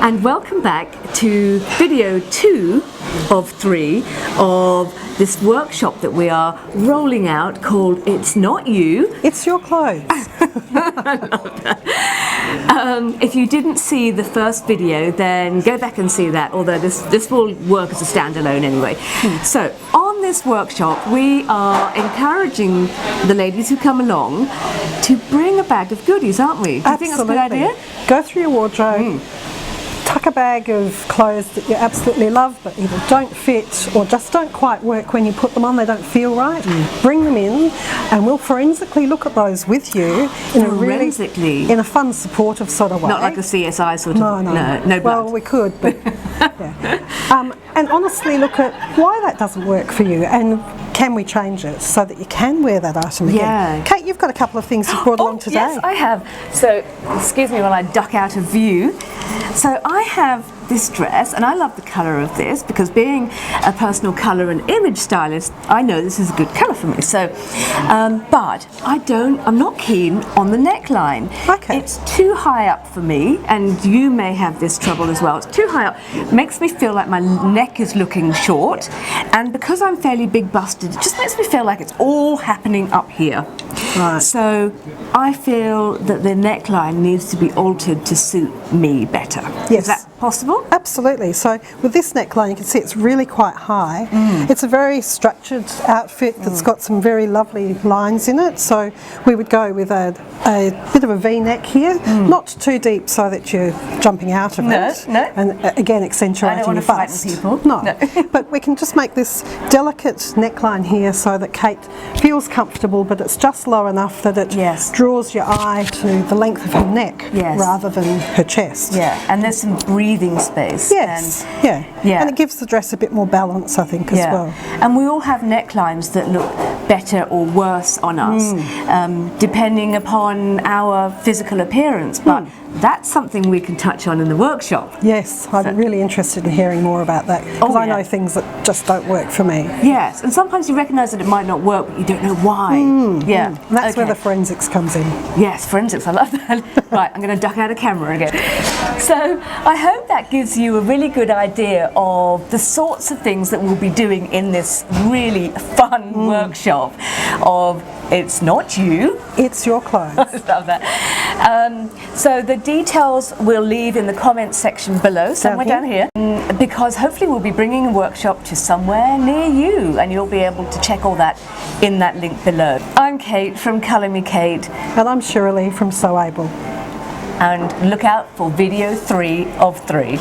and welcome back to video 2 of 3 of this workshop that we are rolling out called It's Not You, It's Your Clothes. I love that. If you didn't see the first video, then go back and see that, although this will work as a standalone anyway. So on this workshop we are encouraging the ladies who come along to bring a bag of goodies, aren't we? Do you think that's a good idea? Go through your wardrobe, tuck a bag of clothes that you absolutely love but either don't fit or just don't quite work when you put them on, they don't feel right. Bring them in and we'll forensically look at those with you in a really, in a fun, supportive sort of way. Not like a CSI sort of... No blood. Well, we could, but yeah. And honestly look at why that doesn't work for you and can we change it so that you can wear that item again. Yeah. Kate, you've got a couple of things you've brought along today. Yes, I have. So, excuse me while I duck out of view. So I have this dress, and I love the colour of this because being a personal colour and image stylist, I know this is a good colour for me. So, but I'm not keen on the neckline. Okay. It's too high up for me, and you may have this trouble as well. It's too high up. It makes me feel like my neck is looking short, and because I'm fairly big busted, it just makes me feel like it's all happening up here. Right. So I feel that the neckline needs to be altered to suit me better. Yes. Is that possible? Absolutely. So with this neckline you can see it's really quite high. It's a very structured outfit that's got some very lovely lines in it. So we would go with a bit of a V-neck here, not too deep so that you're jumping out of it. No. And again accentuating your bust. People. No. But we can just make this delicate neckline here so that Kate feels comfortable but it's just low enough that it draws your eye to the length of her neck rather than her chest. Yeah, and there's some breathing space. Yes, and and it gives the dress a bit more balance, I think, as well. And we all have necklines that look better or worse on us, depending upon our physical appearance, but that's something we can touch on in the workshop. Yes, I'm really interested in hearing more about that, because I know things that just don't work for me. Yes, and sometimes you recognise that it might not work, but you don't know why. Yeah, and that's where the forensics comes in. Yes, forensics, I love that. Right, I'm going to duck out of camera again. So I hope that gives you a really good idea of the sorts of things that we'll be doing in this really fun workshop of It's Not You, It's Your Clothes. I love that. So the details we'll leave in the comments section below, somewhere down here, because hopefully we'll be bringing a workshop to somewhere near you and you'll be able to check all that in that link below. I'm Kate from Colour Me Kate. And I'm Shirilee from SewAble. And look out for video 3 of 3.